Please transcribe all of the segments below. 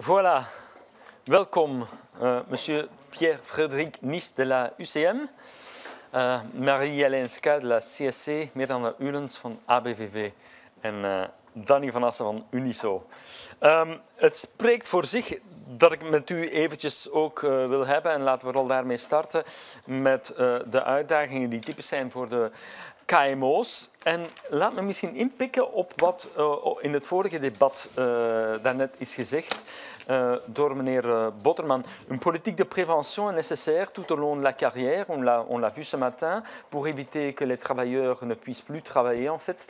Voilà, welkom monsieur Pierre-Frédéric Nice de la UCM, Marie-Hélène Ska de la CSC, Miranda Ulens van ABVV en Danny van Assen van Uniso. Het spreekt voor zich dat ik met u eventjes ook wil hebben, en laten we vooral daarmee starten, met de uitdagingen die typisch zijn voor de KMO's. En laat me misschien inpikken op wat in het vorige debat daarnet is gezegd door meneer Botterman. Une politique de prévention est nécessaire tout au long de la carrière. On l'a vu ce matin, pour éviter que les travailleurs ne puissent plus travailler. En fait,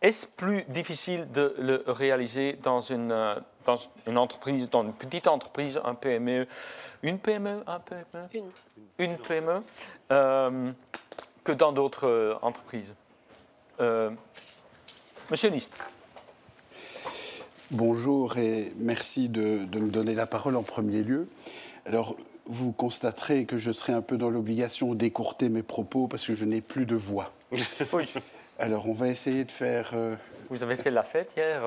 est-ce plus difficile de le réaliser dans une entreprise, dans une petite entreprise, un PME, une PME, un PME, une PME, que dans d'autres entreprises? Monsieur Nist. Bonjour et merci de me donner la parole en premier lieu. Alors, vous constaterez que je serai un peu dans l'obligation d'écourter mes propos parce que je n'ai plus de voix. Oui. Alors, on va essayer de faire... Vous avez fait la fête hier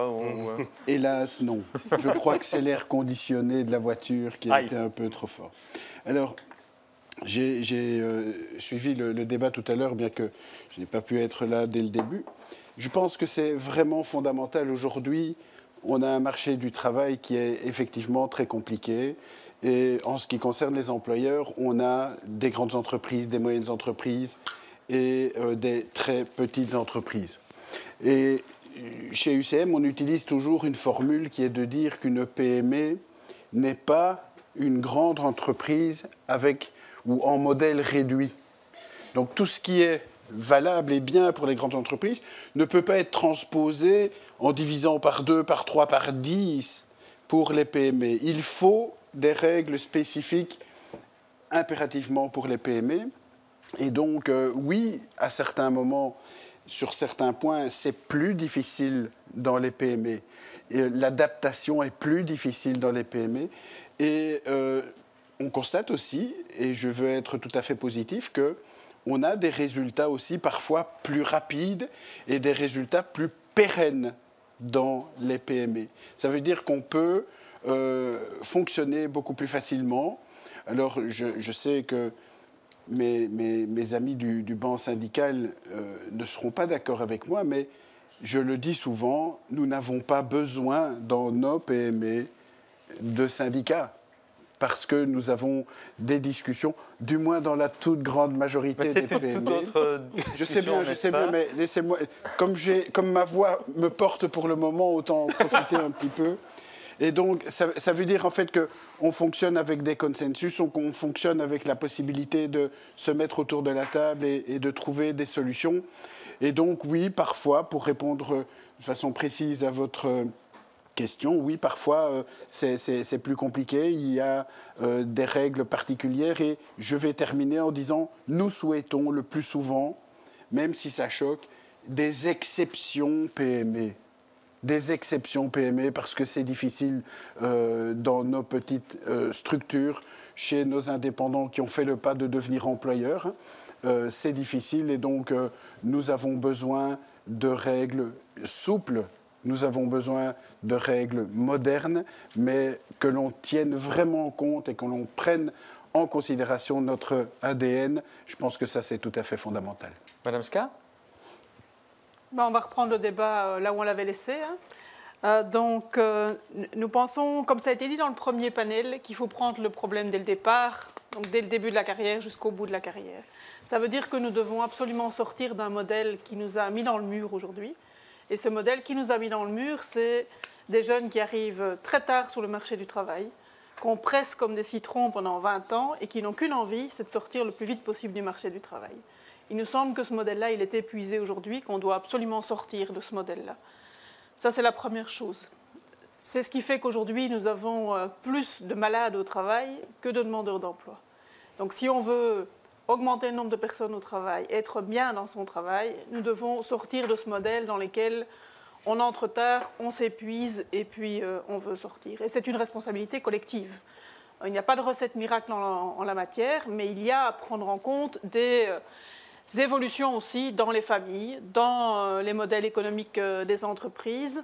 Hélas, non. Je crois que c'est l'air conditionné de la voiture qui a été un peu trop fort. Alors, j'ai suivi le débat tout à l'heure, bien que je n'ai pas pu être là dès le début. Je pense que c'est vraiment fondamental aujourd'hui. On a un marché du travail qui est effectivement très compliqué. Et en ce qui concerne les employeurs, on a des grandes entreprises, des moyennes entreprises et des très petites entreprises. Et chez UCM, on utilise toujours une formule qui est de dire qu'une PME n'est pas une grande entreprise avec ou en modèle réduit. Donc tout ce qui est valable et bien pour les grandes entreprises ne peut pas être transposé en divisant par 2, par 3, par 10 pour les PME. Il faut des règles spécifiques impérativement pour les PME. Et donc, oui, à certains moments, sur certains points, c'est plus difficile dans les PME. L'adaptation est plus difficile dans les PME. Et on constate aussi, et je veux être tout à fait positif, qu'on a des résultats aussi parfois plus rapides et des résultats plus pérennes dans les PME. Ça veut dire qu'on peut fonctionner beaucoup plus facilement. Alors, je sais que mes amis du banc syndical ne seront pas d'accord avec moi, mais je le dis souvent, nous n'avons pas besoin dans nos PME de syndicats, parce que nous avons des discussions, du moins dans la toute grande majorité des PME. Toute autre discussion, je sais bien, mais laissez-moi... Comme ma voix me porte pour le moment, autant en profiter un petit peu. Et donc, ça veut dire en fait qu'on fonctionne avec des consensus, on fonctionne avec la possibilité de se mettre autour de la table et de trouver des solutions. Et donc, oui, parfois, pour répondre de façon précise à votre question, oui, parfois, c'est plus compliqué. Il y a des règles particulières. Et je vais terminer en disant, nous souhaitons le plus souvent, même si ça choque, des exceptions PME. Des exceptions PME parce que c'est difficile dans nos petites structures, chez nos indépendants qui ont fait le pas de devenir employeurs. C'est difficile et donc nous avons besoin de règles souples, nous avons besoin de règles modernes, mais que l'on tienne vraiment compte et que l'on prenne en considération notre ADN. Je pense que ça, c'est tout à fait fondamental. Madame Ska? On va reprendre le débat là où on l'avait laissé. Nous pensons, comme ça a été dit dans le premier panel, qu'il faut prendre le problème dès le départ, donc dès le début de la carrière jusqu'au bout de la carrière. Ça veut dire que nous devons absolument sortir d'un modèle qui nous a mis dans le mur aujourd'hui. Et ce modèle qui nous a mis dans le mur, c'est des jeunes qui arrivent très tard sur le marché du travail, qu'on presse comme des citrons pendant 20 ans et qui n'ont qu'une envie, c'est de sortir le plus vite possible du marché du travail. Il nous semble que ce modèle-là, il est épuisé aujourd'hui, qu'on doit absolument sortir de ce modèle-là. Ça, c'est la première chose. C'est ce qui fait qu'aujourd'hui, nous avons plus de malades au travail que de demandeurs d'emploi. Donc, si on veut augmenter le nombre de personnes au travail, être bien dans son travail, nous devons sortir de ce modèle dans lequel on entre tard, on s'épuise et puis on veut sortir. Et c'est une responsabilité collective. Il n'y a pas de recette miracle en la matière, mais il y a à prendre en compte des évolutions aussi dans les familles, dans les modèles économiques des entreprises.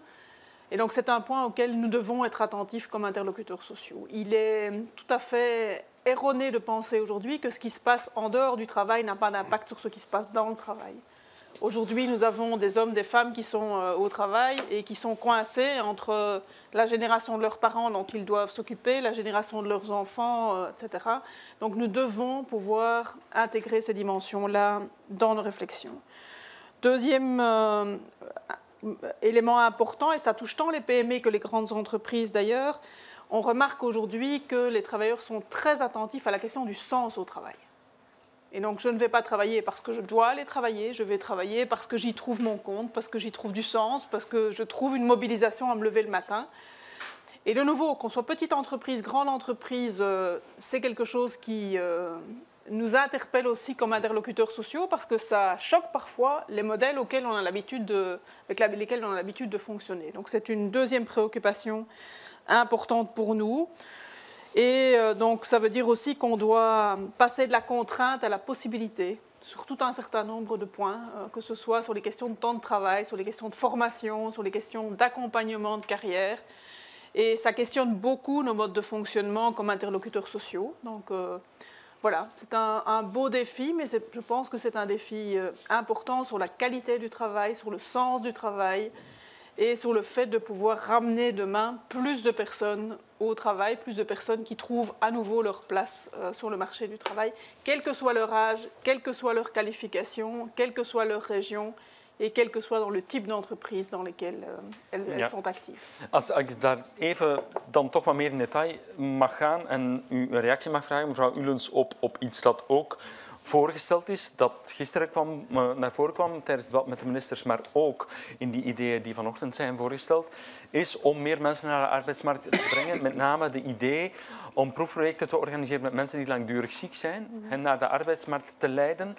Et donc c'est un point auquel nous devons être attentifs comme interlocuteurs sociaux. Il est tout à fait erroné de penser aujourd'hui que ce qui se passe en dehors du travail n'a pas d'impact sur ce qui se passe dans le travail. Aujourd'hui, nous avons des hommes, des femmes qui sont au travail et qui sont coincés entre la génération de leurs parents dont ils doivent s'occuper, la génération de leurs enfants, etc. Donc nous devons pouvoir intégrer ces dimensions-là dans nos réflexions. Deuxième élément important, et ça touche tant les PME que les grandes entreprises d'ailleurs, on remarque aujourd'hui que les travailleurs sont très attentifs à la question du sens au travail. Et donc, je ne vais pas travailler parce que je dois aller travailler, je vais travailler parce que j'y trouve mon compte, parce que j'y trouve du sens, parce que je trouve une mobilisation à me lever le matin. Et de nouveau, qu'on soit petite entreprise, grande entreprise, c'est quelque chose qui nous interpelle aussi comme interlocuteurs sociaux parce que ça choque parfois les modèles avec lesquels on a l'habitude de fonctionner. Donc, c'est une deuxième préoccupation importante pour nous. Et donc, ça veut dire aussi qu'on doit passer de la contrainte à la possibilité sur tout un certain nombre de points, que ce soit sur les questions de temps de travail, sur les questions de formation, sur les questions d'accompagnement de carrière. Et ça questionne beaucoup nos modes de fonctionnement comme interlocuteurs sociaux. Donc, voilà, c'est un beau défi, mais je pense que c'est un défi important sur la qualité du travail, sur le sens du travail, et sur le fait de pouvoir ramener demain plus de personnes au travail, plus de personnes qui trouvent à nouveau leur place sur le marché du travail, quel que soit leur âge, quelle que soit leur qualification, quelle que soit leur région et quel que soit dans le type d'entreprise dans lesquelles elles sont actives. Als ik daar even dan toch wat meer in detail mag gaan en u een reactie mag vragen, mevrouw Ullens, op iets dat ook voorgesteld is, dat gisteren naar voren kwam tijdens het debat met de ministers, maar ook in die ideeën die vanochtend zijn voorgesteld, is om meer mensen naar de arbeidsmarkt te brengen. Met name de idee om proefprojecten te organiseren met mensen die langdurig ziek zijn en naar de arbeidsmarkt te leiden.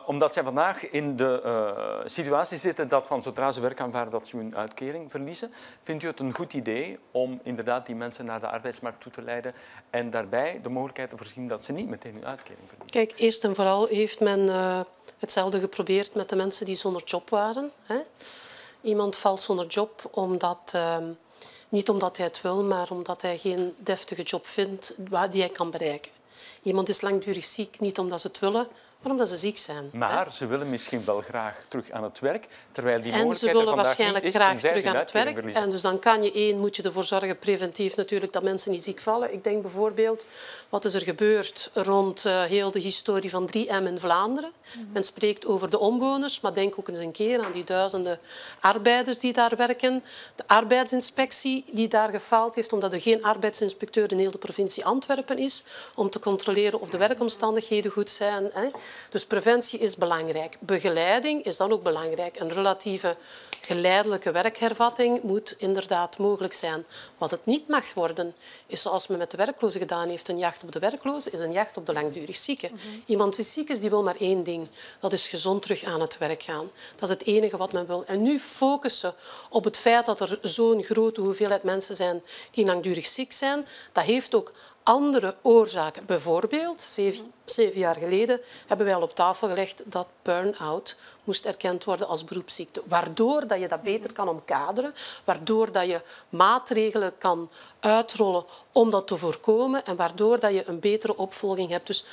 Omdat zij vandaag in de situatie zitten dat van zodra ze werk aanvaarden dat ze hun uitkering verliezen. Vindt u het een goed idee om inderdaad die mensen naar de arbeidsmarkt toe te leiden en daarbij de mogelijkheid te voorzien dat ze niet meteen hun uitkering verliezen? Kijk, eerst en vooral heeft men hetzelfde geprobeerd met de mensen die zonder job waren. Hè. Iemand valt zonder job niet omdat hij het wil, maar omdat hij geen deftige job vindt die hij kan bereiken. Iemand is langdurig ziek, niet omdat ze het willen, maar omdat ze ziek zijn. Maar ze willen misschien wel graag terug aan het werk, terwijl die en mogelijkheid ze willen waarschijnlijk graag terug aan het werk. Verliezen. En dus dan kan moet je ervoor zorgen, preventief natuurlijk, dat mensen niet ziek vallen. Ik denk bijvoorbeeld, wat is er gebeurd rond heel de historie van 3M in Vlaanderen. Men spreekt over de omwoners, maar denk ook eens een keer aan die duizenden arbeiders die daar werken. De arbeidsinspectie die daar gefaald heeft, omdat er geen arbeidsinspecteur in heel de provincie Antwerpen is, om te controleren of de werkomstandigheden goed zijn. Hè. Dus preventie is belangrijk. Begeleiding is dan ook belangrijk. Een relatieve geleidelijke werkhervatting moet inderdaad mogelijk zijn. Wat het niet mag worden, is zoals men met de werklozen gedaan heeft. Een jacht op de werklozen is een jacht op de langdurig zieken. Iemand die ziek is, die wil maar één ding. Dat is gezond terug aan het werk gaan. Dat is het enige wat men wil. En nu focussen op het feit dat er zo'n grote hoeveelheid mensen zijn die langdurig ziek zijn, dat heeft ook andere oorzaken. Bijvoorbeeld, 7 jaar geleden hebben wij al op tafel gelegd dat burn-out moest erkend worden als beroepsziekte. Waardoor dat je dat beter kan omkaderen, waardoor dat je maatregelen kan uitrollen om dat te voorkomen en waardoor dat je een betere opvolging hebt. Dus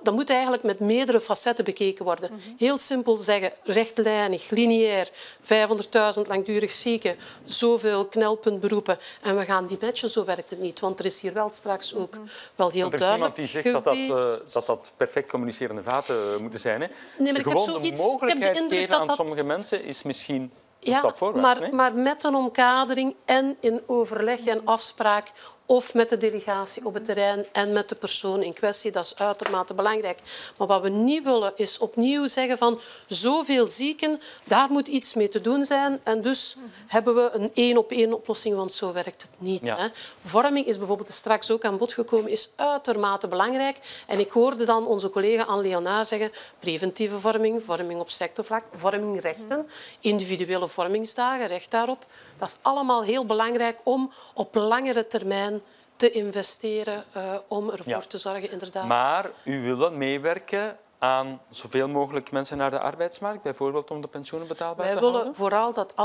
dat moet eigenlijk met meerdere facetten bekeken worden. Heel simpel zeggen, rechtlijnig, lineair, 500.000 langdurig zieken, zoveel knelpuntberoepen en we gaan die matchen, zo werkt het niet. Want er is hier wel straks ook wel heel duidelijk geweest. Er is niemand die zegt dat perfect communicerende vaten moeten zijn. Hè? Nee, maar gewoon de mogelijkheid geven aan sommige mensen is misschien een stap voorwaarts. Maar met een omkadering en in overleg en afspraak of met de delegatie op het terrein en met de persoon in kwestie. Dat is uitermate belangrijk. Maar wat we niet willen is opnieuw zeggen van zoveel zieken, daar moet iets mee te doen zijn. En dus hebben we een één-op-één oplossing, want zo werkt het niet. Ja. Hè. Vorming is bijvoorbeeld straks ook aan bod gekomen, is uitermate belangrijk. En ik hoorde dan onze collega Anne Leonard zeggen, preventieve vorming, vorming op sectorvlak, vormingrechten, individuele vormingsdagen, recht daarop. Dat is allemaal heel belangrijk om op langere termijn te investeren om ervoor te zorgen, inderdaad. Maar u wil dan meewerken aan zoveel mogelijk mensen naar de arbeidsmarkt, bijvoorbeeld om de pensioenen betaalbaar Wij te houden? willen vooral dat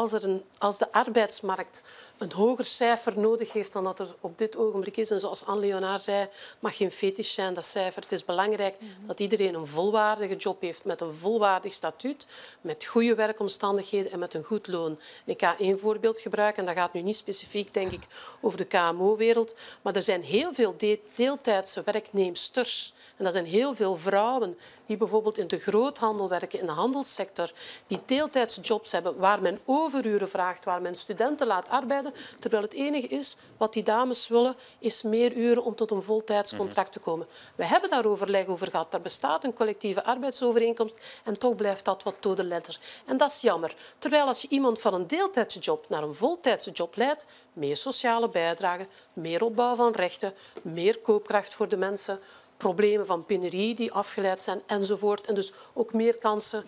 als de arbeidsmarkt een hoger cijfer nodig heeft dan dat er op dit ogenblik is, en zoals Anne Leonard zei, mag geen fetish zijn, dat cijfer. Het is belangrijk dat iedereen een volwaardige job heeft met een volwaardig statuut, met goede werkomstandigheden en met een goed loon. En ik ga één voorbeeld gebruiken, en dat gaat nu niet specifiek, denk ik, over de KMO-wereld, maar er zijn heel veel deeltijdse werknemsters. En dat zijn heel veel vrouwen die bijvoorbeeld in de groothandel werken, in de handelssector, die deeltijdse jobs hebben waar men overuren vraagt, waar men studenten laat arbeiden, terwijl het enige is wat die dames willen, is meer uren om tot een voltijdscontract te komen. We hebben daar overleg over gehad. Er bestaat een collectieve arbeidsovereenkomst en toch blijft dat wat dode letter. En dat is jammer. Terwijl als je iemand van een deeltijdse job naar een voltijdse job leidt, meer sociale bijdrage, meer opbouw van rechten, meer koopkracht voor de mensen, problemen van penurie die afgeleid zijn enzovoort. En dus ook meer kansen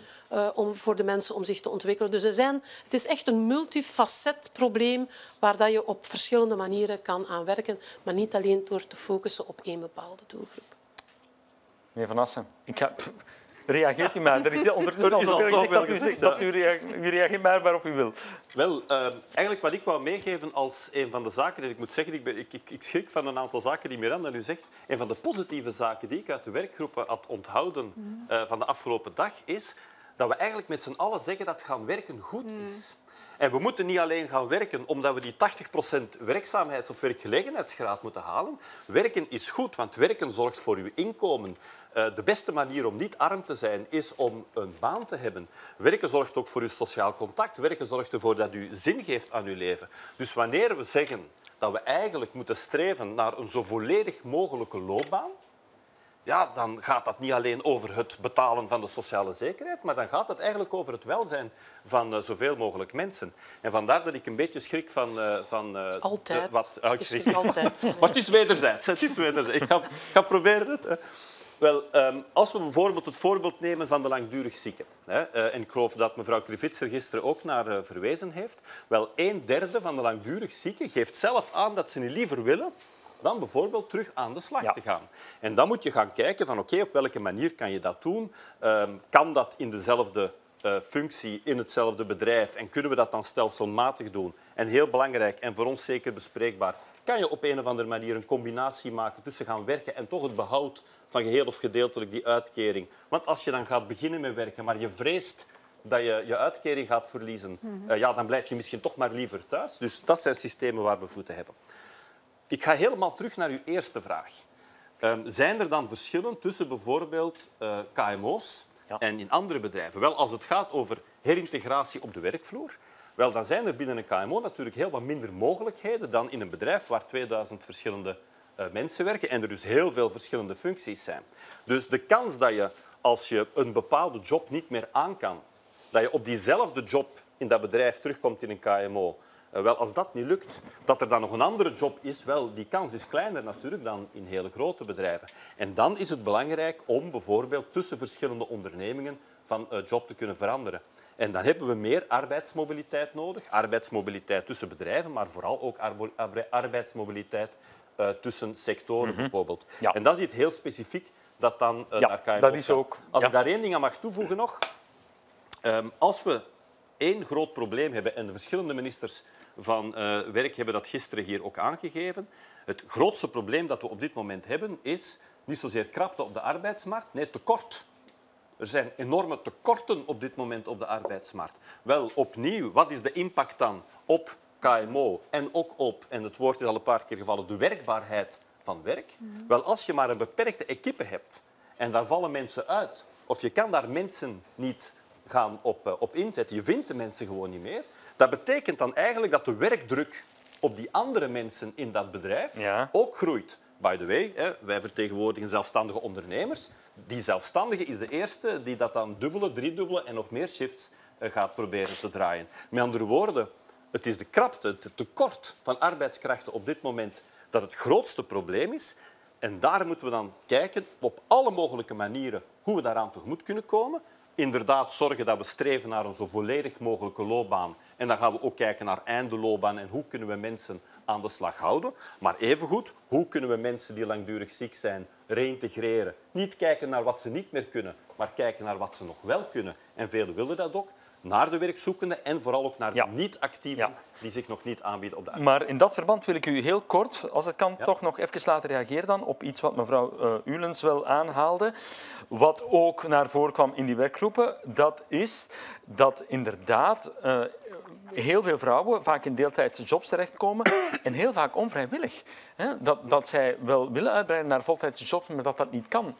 voor de mensen om zich te ontwikkelen. Dus het is echt een multifacet probleem waar je op verschillende manieren kan aan werken, maar niet alleen door te focussen op één bepaalde doelgroep. Meneer Van Assen, reageert u maar. Er is ondertussen al zoveel dat u zegt dat u reageert maar waarop u wilt. Wel, eigenlijk wat ik wou meegeven als een van de zaken, en ik moet zeggen, ik schrik van een aantal zaken die Miranda nu zegt, een van de positieve zaken die ik uit de werkgroepen had onthouden van de afgelopen dag, is dat we eigenlijk met z'n allen zeggen dat gaan werken goed is. En we moeten niet alleen gaan werken omdat we die 80% werkzaamheids- of werkgelegenheidsgraad moeten halen. Werken is goed, want werken zorgt voor uw inkomen. De beste manier om niet arm te zijn is om een baan te hebben. Werken zorgt ook voor uw sociaal contact. Werken zorgt ervoor dat u zin geeft aan uw leven. Dus wanneer we zeggen dat we eigenlijk moeten streven naar een zo volledig mogelijke loopbaan, ja, dan gaat dat niet alleen over het betalen van de sociale zekerheid, maar dan gaat het eigenlijk over het welzijn van zoveel mogelijk mensen. En vandaar dat ik een beetje schrik van altijd. Maar het is wederzijds. Het is wederzijds. Ik ga proberen het. Wel, als we bijvoorbeeld het voorbeeld nemen van de langdurig zieken, en ik geloof dat mevrouw Krivits er gisteren ook naar verwezen heeft, wel 1/3 van de langdurig zieken geeft zelf aan dat ze niet liever willen dan bijvoorbeeld terug aan de slag te gaan. En dan moet je gaan kijken van oké, op welke manier kan je dat doen? Kan dat in dezelfde functie, in hetzelfde bedrijf? En kunnen we dat dan stelselmatig doen? En heel belangrijk en voor ons zeker bespreekbaar, kan je op een of andere manier een combinatie maken tussen gaan werken en toch het behoud van geheel of gedeeltelijk die uitkering. Want als je dan gaat beginnen met werken, maar je vreest dat je je uitkering gaat verliezen, ja, dan blijf je misschien toch maar liever thuis. Dus dat zijn systemen waar we het moeten hebben. Ik ga helemaal terug naar uw eerste vraag. Zijn er dan verschillen tussen bijvoorbeeld KMO's en in andere bedrijven? Wel, als het gaat over herintegratie op de werkvloer, wel, dan zijn er binnen een KMO natuurlijk heel wat minder mogelijkheden dan in een bedrijf waar 2000 verschillende mensen werken en er dus heel veel verschillende functies zijn. Dus de kans dat je, als je een bepaalde job niet meer aan kan, dat je op diezelfde job in dat bedrijf terugkomt in een KMO, wel, als dat niet lukt, dat er dan nog een andere job is, wel, die kans is kleiner natuurlijk dan in hele grote bedrijven. En dan is het belangrijk om bijvoorbeeld tussen verschillende ondernemingen van job te kunnen veranderen. En dan hebben we meer arbeidsmobiliteit nodig. Arbeidsmobiliteit tussen bedrijven, maar vooral ook arbeidsmobiliteit tussen sectoren bijvoorbeeld. Ja. En dat is iets heel specifiek dat dan naar KMO's dat is ook. Als ik daar één ding aan mag toevoegen nog. Als we één groot probleem hebben, en de verschillende ministers van Werk hebben dat gisteren hier ook aangegeven. Het grootste probleem dat we op dit moment hebben is niet zozeer krapte op de arbeidsmarkt, nee, tekort. Er zijn enorme tekorten op dit moment op de arbeidsmarkt. Wel, opnieuw, wat is de impact dan op KMO en ook op, en het woord is al een paar keer gevallen, de werkbaarheid van werk? Wel, als je maar een beperkte equipe hebt en daar vallen mensen uit, of je kan daar mensen niet gaan op inzetten, je vindt de mensen gewoon niet meer, dat betekent dan eigenlijk dat de werkdruk op die andere mensen in dat bedrijf ook groeit. By the way, wij vertegenwoordigen zelfstandige ondernemers. Die zelfstandige is de eerste die dat dan dubbele, driedubbele en nog meer shifts gaat proberen te draaien. Met andere woorden, het is de krapte, het tekort van arbeidskrachten op dit moment dat het grootste probleem is. En daar moeten we dan kijken op alle mogelijke manieren hoe we daaraan tegemoet kunnen komen. Inderdaad zorgen dat we streven naar een zo volledig mogelijke loopbaan En dan gaan we ook kijken naar eindeloopbaan en hoe kunnen we mensen aan de slag houden. Maar evengoed, hoe kunnen we mensen die langdurig ziek zijn reïntegreren? Niet kijken naar wat ze niet meer kunnen, maar kijken naar wat ze nog wel kunnen. En velen willen dat ook. Naar de werkzoekenden en vooral ook naar de niet-actieven die zich nog niet aanbieden op de arbeidsmarkt. Maar in dat verband wil ik u heel kort, als het kan, toch nog even laten reageren dan op iets wat mevrouw Uhlens wel aanhaalde. Wat ook naar voren kwam in die werkgroepen, dat is dat inderdaad heel veel vrouwen vaak in deeltijdse jobs terechtkomen en heel vaak onvrijwillig. Dat zij wel willen uitbreiden naar voltijdse jobs, maar dat niet kan.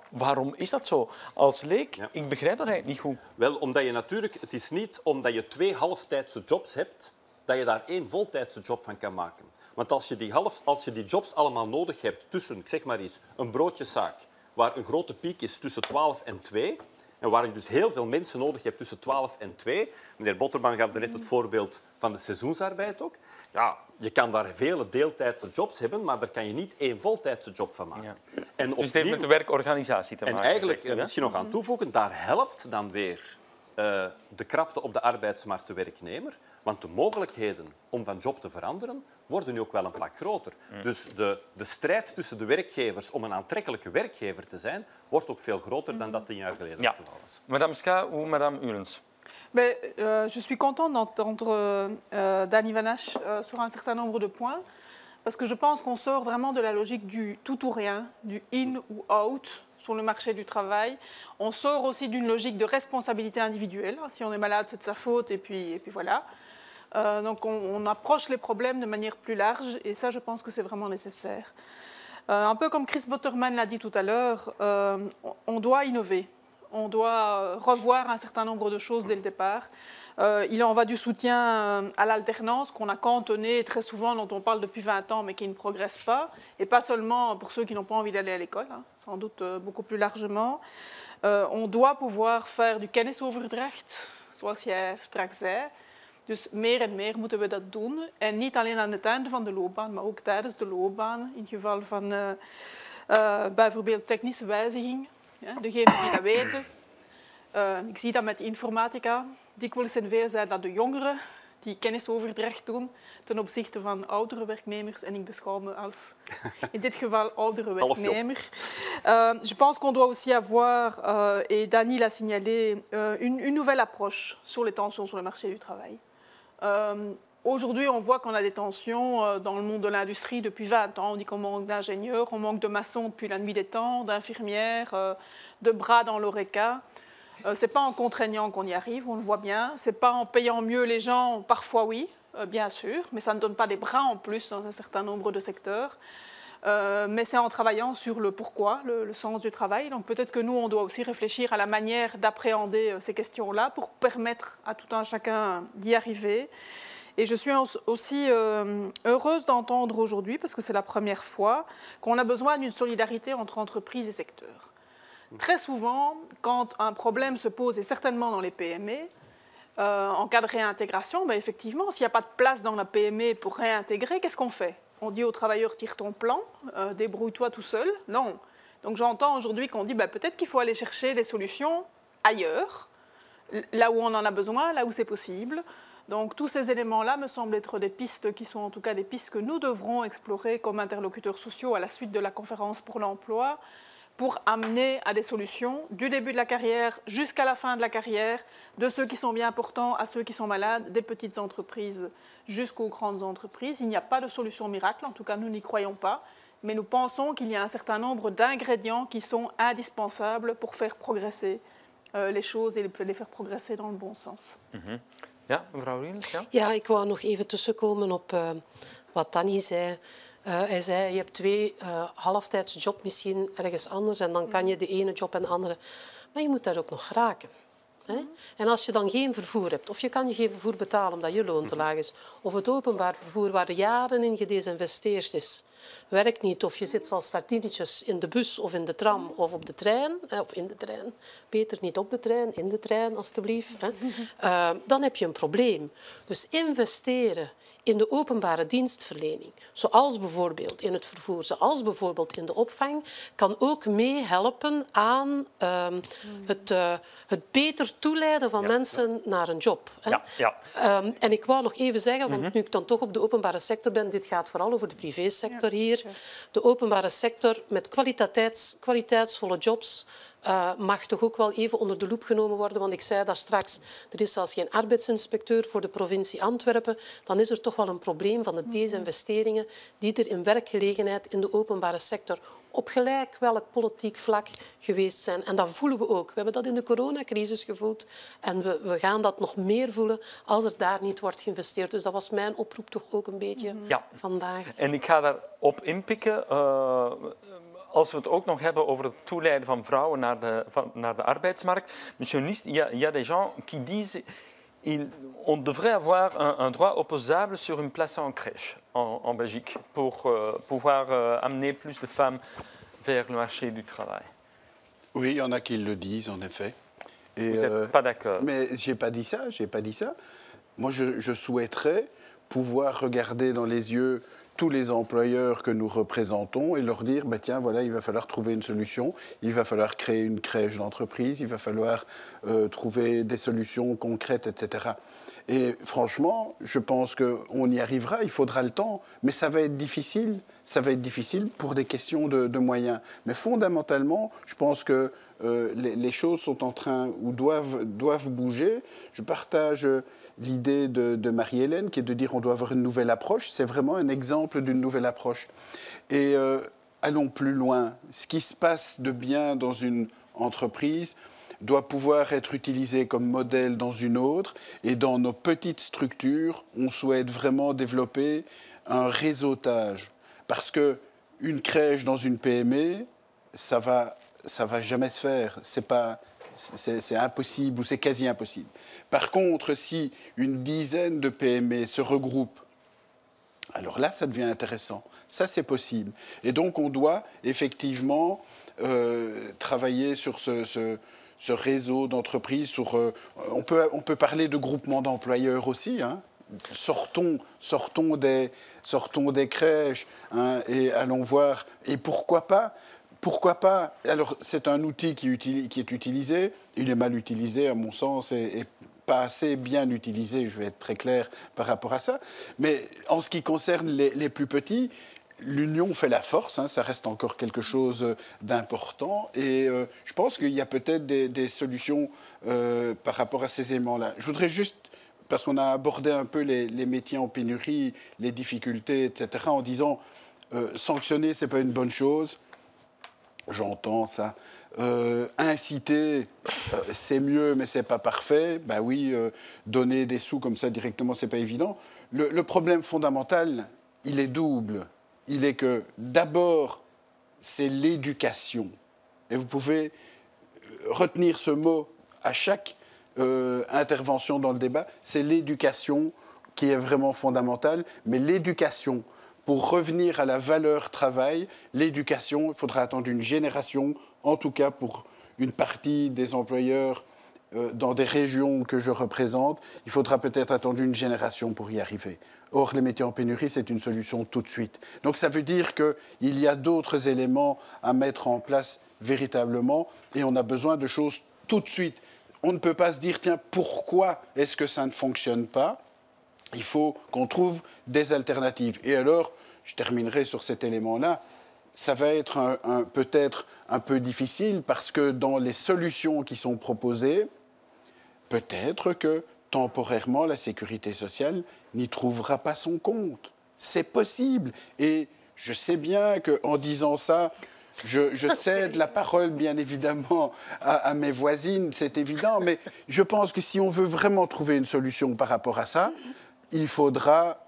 Waarom is dat zo? Als leek, ik begrijp dat eigenlijk niet goed. Wel, omdat je natuurlijk, het is niet omdat je 2 halftijdse jobs hebt, dat je daar 1 voltijdse job van kan maken. Want als je die jobs allemaal nodig hebt tussen, ik zeg maar eens, een broodjeszaak, waar een grote piek is tussen 12 en 2, en waar je dus heel veel mensen nodig hebt tussen 12 en 2. Meneer Botterman gaf net het voorbeeld van de seizoensarbeid ook. Ja, je kan daar vele deeltijdse jobs hebben, maar daar kan je niet 1 voltijdse job van maken. Ja. En dus het heeft met de werkorganisatie te maken. En eigenlijk, misschien nog aan toevoegen, daar helpt dan weer de krapte op de arbeidsmarkt de werknemer. Want de mogelijkheden om van job te veranderen worden nu ook wel een pak groter. Dus de strijd tussen de werkgevers om een aantrekkelijke werkgever te zijn, wordt ook veel groter dan dat 10 jaar geleden het geval was. Madame Ska ou Madame Uhlens? Je suis contente d'entendre Dani Vanache sur un certain nombre de points, parce que je pense qu'on sort vraiment de la logique du tout ou rien, du in ou out sur le marché du travail. On sort aussi d'une logique de responsabilité individuelle. Si on est malade, c'est de sa faute, et puis voilà. Donc on approche les problèmes de manière plus large, et ça, je pense que c'est vraiment nécessaire. Un peu comme Chris Botterman l'a dit tout à l'heure, on doit innover. On doit revoir un certain nombre de choses dès le départ. Il en va du soutien à l'alternance qu'on a cantonné très souvent, dont on parle depuis 20 ans, mais qui ne progresse pas. Et pas seulement pour ceux qui n'ont pas envie d'aller à l'école, sans doute beaucoup plus largement. On doit pouvoir faire du kennisoverdracht, zoals jij straks zei. Dus meer en meer moeten we dat doen. En niet alleen aan het einde van de loopbaan, maar ook tijdens de loopbaan. In het geval van bijvoorbeeld technische wijziging. Ja, degenen die dat weten. Ik zie dat met informatica. Dikwijls en veel zijn dat de jongeren die kennisoverdracht doen ten opzichte van oudere werknemers. En ik beschouw me als, in dit geval, oudere werknemer. Je pense qu'on doit aussi avoir, et Dani l'a signalé, une nouvelle approche sur les tensions sur le marché du travail. Aujourd'hui, on voit qu'on a des tensions dans le monde de l'industrie depuis 20 ans. On dit qu'on manque d'ingénieurs, on manque de maçons depuis la nuit des temps, d'infirmières, de bras dans l'ORECA. Ce n'est pas en contraignant qu'on y arrive, on le voit bien. Ce n'est pas en payant mieux les gens, parfois oui, bien sûr, mais ça ne donne pas des bras en plus dans un certain nombre de secteurs. Mais c'est en travaillant sur le pourquoi, le sens du travail. Donc peut-être que nous, on doit aussi réfléchir à la manière d'appréhender ces questions-là pour permettre à tout un chacun d'y arriver. Et je suis aussi heureuse d'entendre aujourd'hui, parce que c'est la première fois, qu'on a besoin d'une solidarité entre entreprises et secteurs. Très souvent, quand un problème se pose, et certainement dans les PME, en cas de réintégration, ben effectivement, s'il n'y a pas de place dans la PME pour réintégrer, qu'est-ce qu'on fait? On dit aux travailleurs, tire ton plan, débrouille-toi tout seul. Non. Donc j'entends aujourd'hui qu'on dit, ben, peut-être qu'il faut aller chercher des solutions ailleurs, là où on en a besoin, là où c'est possible. Donc tous ces éléments-là me semblent être des pistes qui sont en tout cas des pistes que nous devrons explorer comme interlocuteurs sociaux à la suite de la conférence pour l'emploi pour amener à des solutions du début de la carrière jusqu'à la fin de la carrière, de ceux qui sont bien portants à ceux qui sont malades, des petites entreprises jusqu'aux grandes entreprises. Il n'y a pas de solution miracle, en tout cas nous n'y croyons pas, mais nous pensons qu'il y a un certain nombre d'ingrédients qui sont indispensables pour faire progresser les choses et les faire progresser dans le bon sens. Ja, mevrouw Uhlens? Ja? Ja, ik wou nog even tussenkomen op wat Dani zei. Hij zei, je hebt 2 halftijdse job misschien ergens anders en dan kan je de ene job en de andere. Maar je moet daar ook nog geraken. Hè? En als je dan geen vervoer hebt, of je kan je geen vervoer betalen omdat je loon te laag is, of het openbaar vervoer waar er jaren in gedesinvesteerd is, werkt niet, of je zit als sardinetjes in de bus of in de tram of op de trein, of in de trein, beter niet op de trein, in de trein alstublieft, hè, dan heb je een probleem. Dus investeren in de openbare dienstverlening, zoals bijvoorbeeld in het vervoer, zoals bijvoorbeeld in de opvang, kan ook meehelpen aan het beter toeleiden van mensen naar een job. Hè. Ja. En ik wou nog even zeggen, want nu ik dan toch op de openbare sector ben, dit gaat vooral over de privésector hier. De openbare sector met kwaliteitsvolle jobs mag toch ook wel even onder de loep genomen worden. Want ik zei daar straks, er is zelfs geen arbeidsinspecteur voor de provincie Antwerpen. Dan is er toch wel een probleem van de desinvesteringen die er in werkgelegenheid in de openbare sector op gelijk welk politiek vlak geweest zijn. En dat voelen we ook. We hebben dat in de coronacrisis gevoeld. En we gaan dat nog meer voelen als er daar niet wordt geïnvesteerd. Dus dat was mijn oproep toch ook een beetje vandaag. En ik ga daarop inpikken. Als we het ook nog hebben over het toeleiden van vrouwen naar de arbeidsmarkt. Monsieur Nist, il y a des gens qui disent on devrait avoir un droit opposable sur une place en crèche en Belgique pour pouvoir amener plus de femmes vers le marché du travail. Oui, il y en a qui le disent, en effet. Et, vous n'êtes pas d'accord? Mais j'ai pas dit ça. Moi, je souhaiterais pouvoir regarder dans les yeux tous les employeurs que nous représentons et leur dire, tiens, voilà, il va falloir trouver une solution, il va falloir créer une crèche d'entreprise, il va falloir trouver des solutions concrètes, etc. Et franchement, je pense qu'on y arrivera, il faudra le temps, mais ça va être difficile. Ça va être difficile pour des questions de moyens. Mais fondamentalement, je pense que les choses sont en train ou doivent bouger. Je partage l'idée de Marie-Hélène qui est de dire qu'on doit avoir une nouvelle approche. C'est vraiment un exemple d'une nouvelle approche. Et allons plus loin. Ce qui se passe de bien dans une entreprise doit pouvoir être utilisé comme modèle dans une autre. Et dans nos petites structures, on souhaite vraiment développer un réseautage. Parce qu'une crèche dans une PME, ça va jamais se faire. C'est impossible ou c'est quasi impossible. Par contre, si une dizaine de PME se regroupent, alors là, ça devient intéressant. Ça, c'est possible. Et donc, on doit effectivement travailler sur ce réseau d'entreprises. On peut parler de groupement d'employeurs aussi, hein. Sortons des crèches, hein, et allons voir. Et pourquoi pas? Alors, c'est un outil qui est utilisé. Il est mal utilisé, à mon sens, et pas assez bien utilisé. Je vais être très clair par rapport à ça. Mais en ce qui concerne les plus petits, l'union fait la force. Hein, ça reste encore quelque chose d'important. Et je pense qu'il y a peut-être des solutions par rapport à ces éléments-là. Je voudrais juste, parce qu'on a abordé un peu les métiers en pénurie, les difficultés, etc., en disant sanctionner, ce n'est pas une bonne chose. J'entends ça. Inciter, c'est mieux, mais ce n'est pas parfait. Ben oui, donner des sous comme ça directement, ce n'est pas évident. Le problème fondamental, il est double. Il est que, d'abord, c'est l'éducation. Et vous pouvez retenir ce mot à chaque intervention dans le débat. C'est l'éducation qui est vraiment fondamentale. Mais l'éducation, pour revenir à la valeur travail, l'éducation, il faudra attendre une génération, en tout cas pour une partie des employeurs dans des régions que je représente, il faudra peut-être attendre une génération pour y arriver. Or, les métiers en pénurie, c'est une solution tout de suite. Donc ça veut dire qu'il y a d'autres éléments à mettre en place véritablement et on a besoin de choses tout de suite. On ne peut pas se dire, tiens, pourquoi est-ce que ça ne fonctionne pas? Il faut qu'on trouve des alternatives. Et alors, je terminerai sur cet élément-là, ça va être peut-être un peu difficile parce que dans les solutions qui sont proposées, peut-être que temporairement, la sécurité sociale n'y trouvera pas son compte. C'est possible. Et je sais bien qu'en disant ça, je cède la parole, bien évidemment, à mes voisines, c'est évident. Mais je pense que si on veut vraiment trouver une solution par rapport à ça, il faudra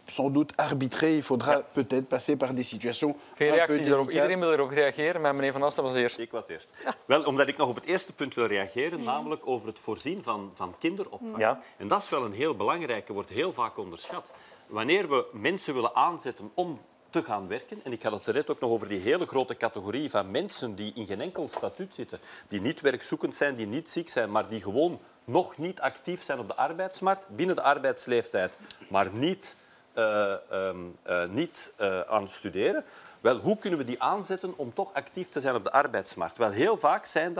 sans doute arbitrer, il faudra peut-être passer par des situations Geen reacties erop. Iedereen wil erop reageren, maar meneer Van Assen was eerst. Ik was eerst. Wel, omdat ik nog op het eerste punt wil reageren, namelijk over het voorzien van kinderopvang. Ja. En dat is wel een heel belangrijke, wordt heel vaak onderschat. Wanneer we mensen willen aanzetten om te gaan werken, en ik had het net ook nog over die hele grote categorie van mensen die in geen enkel statuut zitten, die niet werkzoekend zijn, die niet ziek zijn, maar die gewoon nog niet actief zijn op de arbeidsmarkt, binnen de arbeidsleeftijd, maar niet niet aan het studeren. Wel, hoe kunnen we die aanzetten om toch actief te zijn op de arbeidsmarkt? Wel, heel vaak zijn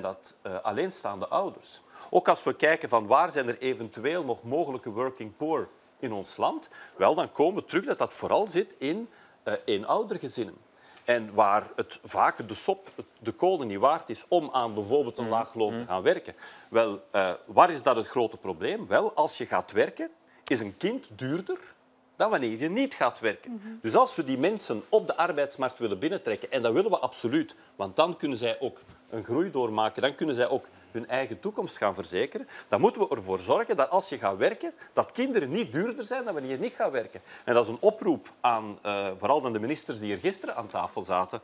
dat alleenstaande ouders. Ook als we kijken van waar zijn er eventueel nog mogelijke working poor in ons land, wel, dan komen we terug dat dat vooral zit in eenoudergezinnen. En waar het vaak de kolen niet waard is om aan bijvoorbeeld een laag loon te gaan werken. Wel, waar is dat het grote probleem? Wel, als je gaat werken, is een kind duurder dan wanneer je niet gaat werken. Dus als we die mensen op de arbeidsmarkt willen binnentrekken, en dat willen we absoluut, want dan kunnen zij ook een groei doormaken, dan kunnen zij ook hun eigen toekomst gaan verzekeren, dan moeten we ervoor zorgen dat als je gaat werken, dat kinderen niet duurder zijn dan wanneer je niet gaat werken. En dat is een oproep aan vooral aan de ministers die hier gisteren aan tafel zaten,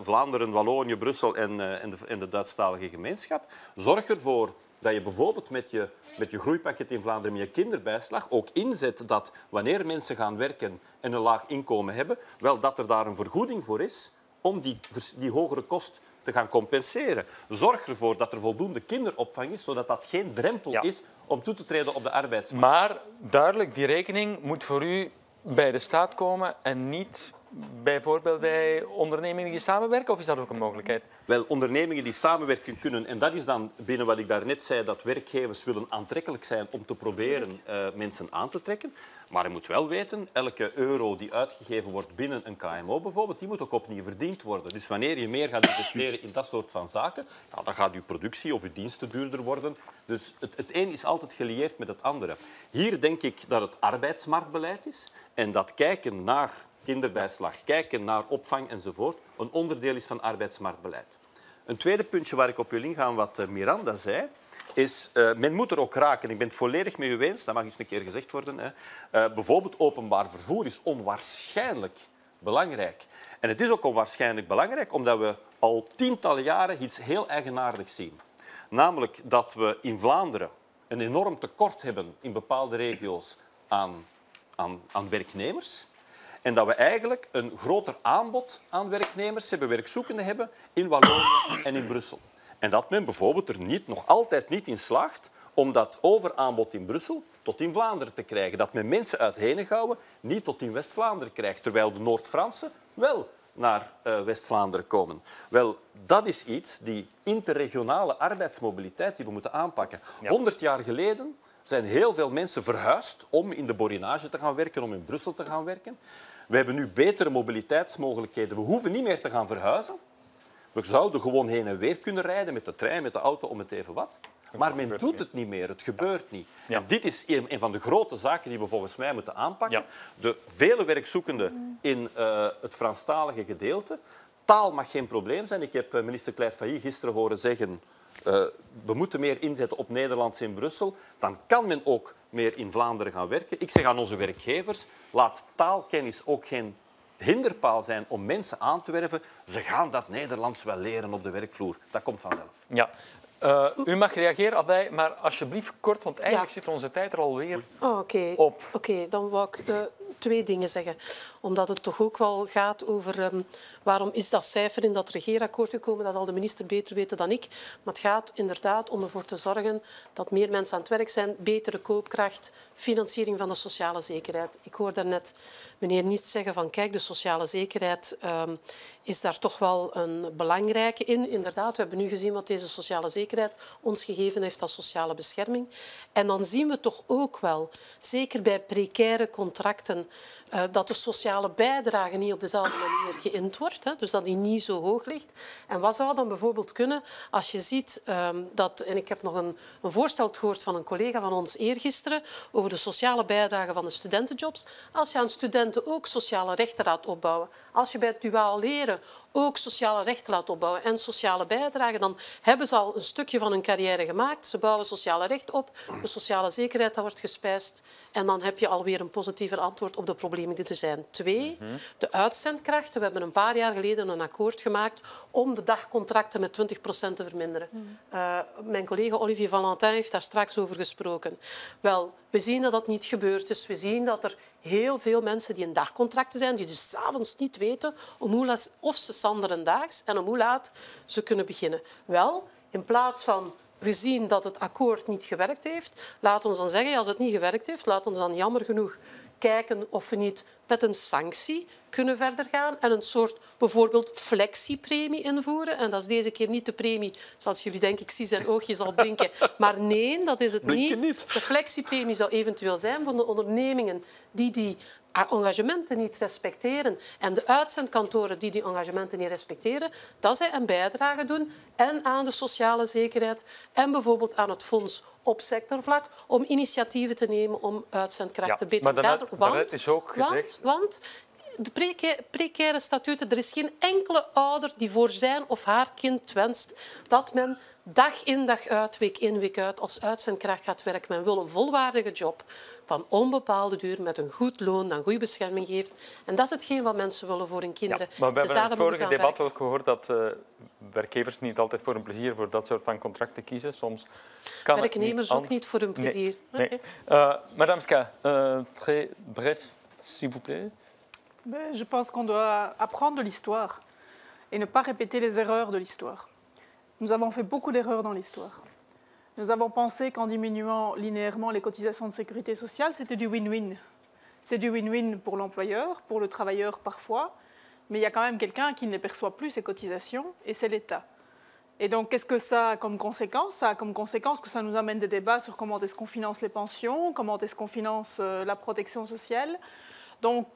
Vlaanderen, Wallonië, Brussel en de Duitsstalige gemeenschap. Zorg ervoor dat je bijvoorbeeld met je groeipakket in Vlaanderen, met je kinderbijslag, ook inzet dat wanneer mensen gaan werken en een laag inkomen hebben, wel dat er daar een vergoeding voor is om die hogere kost te gaan compenseren. Zorg ervoor dat er voldoende kinderopvang is, zodat dat geen drempel is om toe te treden op de arbeidsmarkt. Maar duidelijk, die rekening moet voor u bij de staat komen en niet bijvoorbeeld bij ondernemingen die samenwerken? Of is dat ook een mogelijkheid? Wel, ondernemingen die samenwerken kunnen, en dat is dan binnen wat ik daarnet zei, dat werkgevers willen aantrekkelijk zijn om te proberen mensen aan te trekken. Maar je moet wel weten, elke euro die uitgegeven wordt binnen een KMO bijvoorbeeld, die moet ook opnieuw verdiend worden. Dus wanneer je meer gaat investeren in dat soort van zaken, ja, dan gaat je productie of je diensten duurder worden. Dus het een is altijd gelieerd met het andere. Hier denk ik dat het arbeidsmarktbeleid is en dat kijken naar kinderbijslag, kijken naar opvang enzovoort, een onderdeel is van arbeidsmarktbeleid. Een tweede puntje waar ik op wil ingaan, wat Miranda zei, is men moet er ook raken. Ik ben het volledig met u eens, dat mag eens een keer gezegd worden. Hè. Bijvoorbeeld openbaar vervoer is onwaarschijnlijk belangrijk. En het is ook onwaarschijnlijk belangrijk omdat we al tientallen jaren iets heel eigenaardigs zien. Namelijk dat we in Vlaanderen een enorm tekort hebben in bepaalde regio's aan werknemers. En dat we eigenlijk een groter aanbod aan werknemers hebben, werkzoekenden hebben in Wallonië en in Brussel. En dat men bijvoorbeeld er nog altijd niet in slaagt om dat overaanbod in Brussel tot in Vlaanderen te krijgen. Dat men mensen uit Henegouwen niet tot in West-Vlaanderen krijgt, terwijl de Noord-Fransen wel naar West-Vlaanderen komen. Wel, dat is iets, die interregionale arbeidsmobiliteit, die we moeten aanpakken. Ja. 100 jaar geleden zijn heel veel mensen verhuisd om in de borinage te gaan werken, om in Brussel te gaan werken. We hebben nu betere mobiliteitsmogelijkheden. We hoeven niet meer te gaan verhuizen. We zouden gewoon heen en weer kunnen rijden met de trein, met de auto, om het even wat. Maar men doet het niet meer. Het gebeurt niet. Ja. En dit is een van de grote zaken die we volgens mij moeten aanpakken. Ja. De vele werkzoekenden in het Franstalige gedeelte. Taal mag geen probleem zijn. Ik heb minister Claire Failly gisteren horen zeggen we moeten meer inzetten op Nederlands in Brussel. Dan kan men ook meer in Vlaanderen gaan werken. Ik zeg aan onze werkgevers, laat taalkennis ook geen hinderpaal zijn om mensen aan te werven. Ze gaan dat Nederlands wel leren op de werkvloer. Dat komt vanzelf. Ja. U mag reageren, Abdij, maar alsjeblieft kort, want eigenlijk zit onze tijd er alweer op. Oké, dan wou ik twee dingen zeggen. Omdat het toch ook wel gaat over waarom is dat cijfer in dat regeerakkoord gekomen. Dat zal de minister beter weten dan ik. Maar het gaat inderdaad om ervoor te zorgen dat meer mensen aan het werk zijn, betere koopkracht, financiering van de sociale zekerheid. Ik hoorde net meneer Niest zeggen van kijk, de sociale zekerheid is daar toch wel een belangrijke in. Inderdaad, we hebben nu gezien wat deze sociale zekerheid ons gegeven heeft als sociale bescherming. En dan zien we toch ook wel, zeker bij precaire contracten, dat de sociale bijdrage niet op dezelfde manier geïnd wordt. Hè, dus dat die niet zo hoog ligt. En wat zou dan bijvoorbeeld kunnen als je ziet dat... En ik heb nog een voorstel gehoord van een collega van ons eergisteren over de sociale bijdrage van de studentenjobs. Als je aan studenten ook sociale rechten laat opbouwen, als je bij het duaal leren ook sociale rechten laat opbouwen en sociale bijdrage, dan hebben ze al een stukje van hun carrière gemaakt. Ze bouwen sociale recht op, de sociale zekerheid dat wordt gespijsd en dan heb je alweer een positiever antwoord op de problemen die er zijn. 2, de uitzendkrachten. We hebben een paar jaar geleden een akkoord gemaakt om de dagcontracten met 20% te verminderen. Mijn collega Olivier Valentin heeft daar straks over gesproken. Wel, we zien dat dat niet gebeurd is. We zien dat er heel veel mensen die in dagcontracten zijn, die dus 's avonds niet weten of ze sanderen daags en om hoe laat ze kunnen beginnen. Wel, in plaats van gezien dat het akkoord niet gewerkt heeft, laat ons dan zeggen, als het niet gewerkt heeft, laat ons dan jammer genoeg kijken of we niet met een sanctie kunnen verder gaan en een soort bijvoorbeeld flexiepremie invoeren. En dat is deze keer niet de premie, zoals jullie denk ik zien zijn oogjes al blinken. Maar nee, dat is het niet. De flexiepremie zou eventueel zijn voor de ondernemingen die engagementen niet respecteren en de uitzendkantoren die engagementen niet respecteren, dat zij een bijdrage doen en aan de sociale zekerheid en bijvoorbeeld aan het fonds op sectorvlak om initiatieven te nemen om uitzendkrachten beter te kaderen. Maar is ook gezegd... Want de precaire statuten, er is geen enkele ouder die voor zijn of haar kind wenst dat men dag in dag uit, week in week uit als uitzendkracht gaat werken. Men wil een volwaardige job van onbepaalde duur met een goed loon dat goede bescherming geeft. En dat is hetgeen wat mensen willen voor hun kinderen. Ja, maar we hebben in het vorige debat ook gehoord dat werkgevers niet altijd voor hun plezier voor dat soort van contracten kiezen. Soms kan werknemers ook niet voor hun plezier. Nee. Madame Ska, très bref, s'il vous plaît. Je pense qu'on doit apprendre de l'histoire et ne pas répéter les erreurs de l'histoire. Nous avons fait beaucoup d'erreurs dans l'histoire. Nous avons pensé qu'en diminuant linéairement les cotisations de sécurité sociale, c'était du win-win. C'est du win-win pour l'employeur, pour le travailleur parfois, mais il y a quand même quelqu'un qui ne perçoit plus ces cotisations, et c'est l'État. Et donc, qu'est-ce que ça a comme conséquence? Ça a comme conséquence que ça nous amène des débats sur comment est-ce qu'on finance les pensions, comment est-ce qu'on finance la protection sociale. Donc,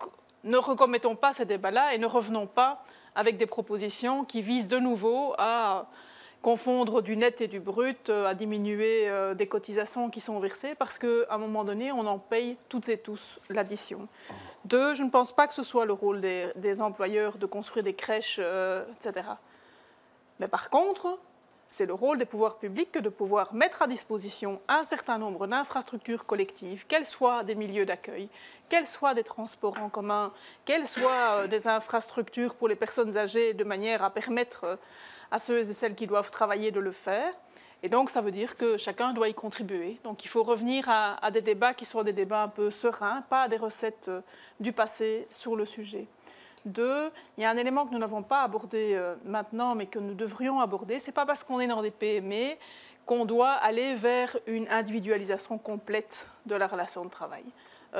ne recommettons pas ces débats-là et ne revenons pas avec des propositions qui visent de nouveau à confondre du net et du brut, à diminuer des cotisations qui sont versées, parce qu'à un moment donné, on en paye toutes et tous l'addition. Deux, je ne pense pas que ce soit le rôle des employeurs de construire des crèches, etc. Mais par contre, c'est le rôle des pouvoirs publics que de pouvoir mettre à disposition un certain nombre d'infrastructures collectives, qu'elles soient des milieux d'accueil, qu'elles soient des transports en commun, qu'elles soient des infrastructures pour les personnes âgées, de manière à permettre à ceux et celles qui doivent travailler de le faire. Et donc, ça veut dire que chacun doit y contribuer. Donc, il faut revenir à des débats qui soient des débats un peu sereins, pas à des recettes du passé sur le sujet. Deux, il y a un élément que nous n'avons pas abordé maintenant, mais que nous devrions aborder. Ce n'est pas parce qu'on est dans des PME qu'on doit aller vers une individualisation complète de la relation de travail.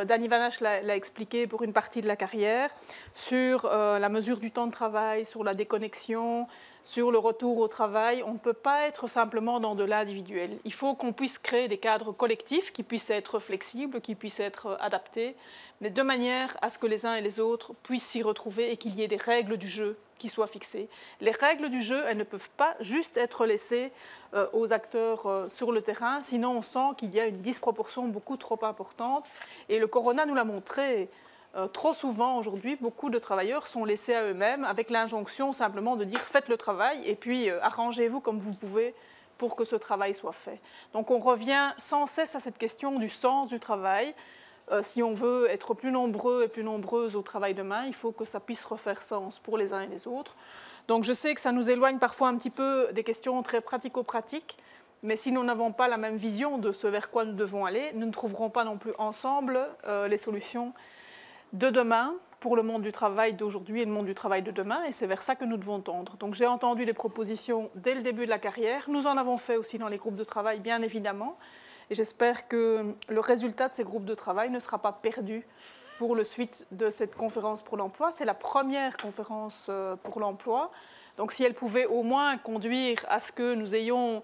Dany Vanhache l'a expliqué pour une partie de la carrière, sur la mesure du temps de travail, sur la déconnexion, sur le retour au travail. On ne peut pas être simplement dans de l'individuel. Il faut qu'on puisse créer des cadres collectifs qui puissent être flexibles, qui puissent être adaptés, mais de manière à ce que les uns et les autres puissent s'y retrouver et qu'il y ait des règles du jeu qui soient fixées. Les règles du jeu, elles ne peuvent pas juste être laissées aux acteurs sur le terrain, sinon on sent qu'il y a une disproportion beaucoup trop importante. Et le corona nous l'a montré. Trop souvent aujourd'hui, beaucoup de travailleurs sont laissés à eux-mêmes avec l'injonction simplement de dire faites le travail et puis arrangez-vous comme vous pouvez pour que ce travail soit fait. Donc on revient sans cesse à cette question du sens du travail. Si on veut être plus nombreux et plus nombreuses au travail demain, il faut que ça puisse refaire sens pour les uns et les autres. Donc je sais que ça nous éloigne parfois un petit peu des questions très pratico-pratiques, mais si nous n'avons pas la même vision de ce vers quoi nous devons aller, nous ne trouverons pas non plus ensemble les solutions de demain pour le monde du travail d'aujourd'hui et le monde du travail de demain, et c'est vers ça que nous devons tendre. Donc j'ai entendu des propositions dès le début de la carrière, nous en avons fait aussi dans les groupes de travail, bien évidemment, et j'espère que le résultat de ces groupes de travail ne sera pas perdu pour la suite de cette conférence pour l'emploi. C'est la première conférence pour l'emploi, donc si elle pouvait au moins conduire à ce que nous ayons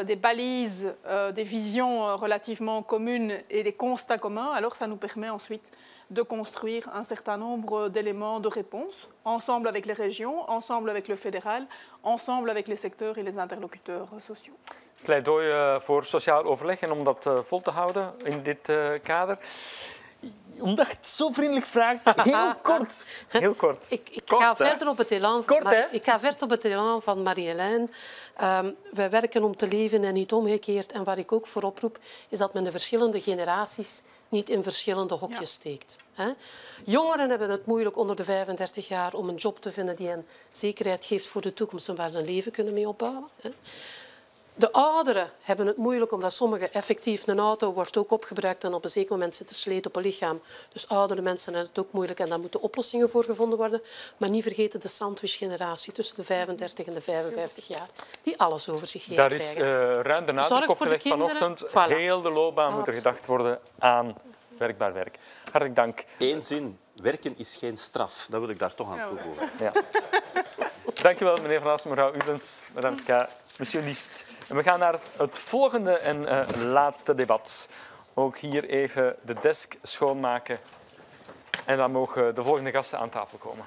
des balises, des visions relativement communes et des constats communs, alors ça nous permet ensuite de construire un certain nombre d'éléments de réponse, ensemble avec les régions, ensemble avec le fédéral, ensemble avec les secteurs et les interlocuteurs sociaux. Pleidooi voor sociaal overleg en om dat vol te houden in dit kader. Omdat je het zo vriendelijk vraagt, heel kort. Heel kort. Ik ga verder op het elan van Marie-Hélène. Wij werken om te leven en niet omgekeerd. En waar ik ook voor oproep, is dat men de verschillende generaties niet in verschillende hokjes steekt. Jongeren hebben het moeilijk onder de 35 jaar om een job te vinden die hen zekerheid geeft voor de toekomst en waar ze een leven kunnen mee opbouwen. De ouderen hebben het moeilijk omdat sommigen effectief een auto wordt ook opgebruikt en op een zeker moment zit er sleet op een lichaam. Dus oudere mensen hebben het ook moeilijk en daar moeten oplossingen voor gevonden worden. Maar niet vergeten de sandwich-generatie tussen de 35 en de 55 jaar die alles over zich heen Daar krijgen. is ruim de nadruk op gelegd vanochtend. Voilà. Heel de loopbaan moet er gedacht worden aan werkbaar werk. Hartelijk dank. Eén zin. Werken is geen straf. Dat wil ik daar toch aan toevoegen. Ja. Dank u wel, meneer Van Assen, mevrouw Ulens, madame Ska, monsieur List. En we gaan naar het volgende en laatste debat. Ook hier even de desk schoonmaken. En dan mogen de volgende gasten aan tafel komen.